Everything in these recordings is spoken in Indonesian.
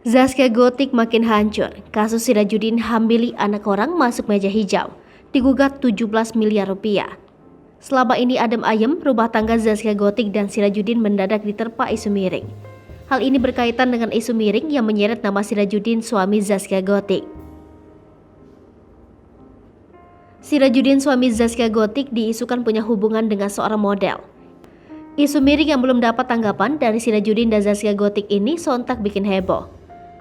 Zaskia Gotik makin hancur. Kasus Sirajudin hambili anak orang masuk meja hijau. Digugat 17 miliar rupiah. Selama ini adem ayem, rumah tangga Zaskia Gotik dan Sirajudin mendadak diterpa isu miring. Hal ini berkaitan dengan isu miring yang menyeret nama Sirajudin, suami Zaskia Gotik. Sirajudin, suami Zaskia Gotik, diisukan punya hubungan dengan seorang model. Isu miring yang belum dapat tanggapan dari Sirajudin dan Zaskia Gotik ini sontak bikin heboh.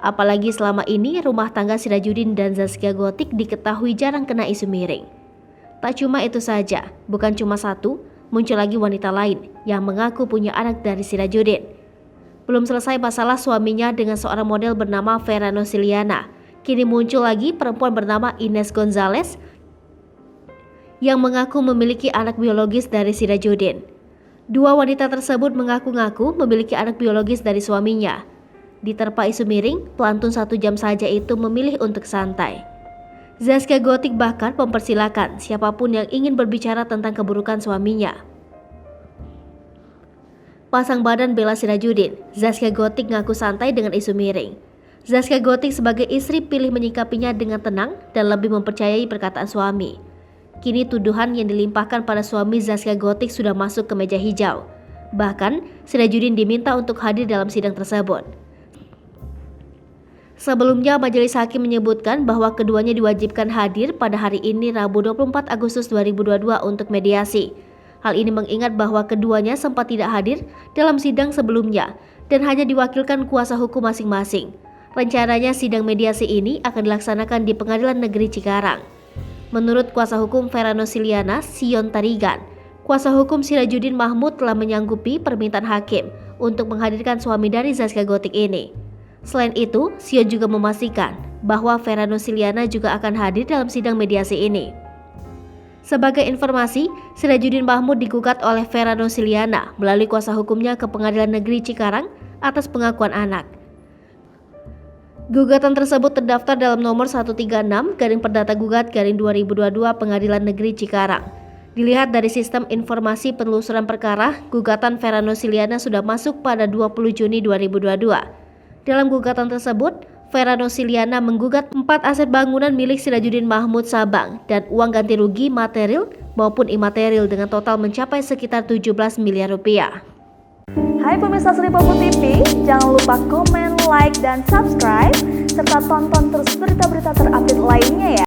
Apalagi selama ini rumah tangga Sirajudin dan Zaskia Gotik diketahui jarang kena isu miring. Tak cuma itu saja, bukan cuma satu, muncul lagi wanita lain yang mengaku punya anak dari Sirajudin. Belum selesai masalah suaminya dengan seorang model bernama Vera Nosiliana, kini muncul lagi perempuan bernama Ines Gonzalez yang mengaku memiliki anak biologis dari Sirajudin. Dua wanita tersebut mengaku-ngaku memiliki anak biologis dari suaminya. Diterpa isu miring, pelantun 1 jam saja itu memilih untuk santai. Zaskia Gotik bahkan mempersilahkan siapapun yang ingin berbicara tentang keburukan suaminya. Pasang badan bela Sirajudin, Zaskia Gotik ngaku santai dengan isu miring. Zaskia Gotik sebagai istri pilih menyikapinya dengan tenang dan lebih mempercayai perkataan suami. Kini tuduhan yang dilimpahkan pada suami Zaskia Gotik sudah masuk ke meja hijau. Bahkan, Sirajudin diminta untuk hadir dalam sidang tersebut. Sebelumnya, majelis hakim menyebutkan bahwa keduanya diwajibkan hadir pada hari ini Rabu 24 Agustus 2022 untuk mediasi. Hal ini mengingat bahwa keduanya sempat tidak hadir dalam sidang sebelumnya dan hanya diwakilkan kuasa hukum masing-masing. Rencananya sidang mediasi ini akan dilaksanakan di Pengadilan Negeri Cikarang. Menurut kuasa hukum Vera Nosiliana, Sion Tarigan, kuasa hukum Sirajudin Mahmud telah menyanggupi permintaan hakim untuk menghadirkan suami dari Zaskia Gotik ini. Selain itu, Sion juga memastikan bahwa Vera Nosiliana juga akan hadir dalam sidang mediasi ini. Sebagai informasi, Sirajudin Mahmud digugat oleh Vera Nosiliana melalui kuasa hukumnya ke Pengadilan Negeri Cikarang atas pengakuan anak. Gugatan tersebut terdaftar dalam nomor 136/Perdata-Gugat/2022 Pengadilan Negeri Cikarang. Dilihat dari sistem informasi penelusuran perkara, gugatan Vera Nosiliana sudah masuk pada 20 Juni 2022. Dalam gugatan tersebut, Vera Nosiliana menggugat 4 aset bangunan milik Sirajudin Mahmud Sabang dan uang ganti rugi material maupun imaterial dengan total mencapai sekitar 17 miliar rupiah. Hai pemirsa Sri Popo TV, jangan lupa komen, like, dan subscribe, serta tonton terus berita-berita terupdate lainnya ya.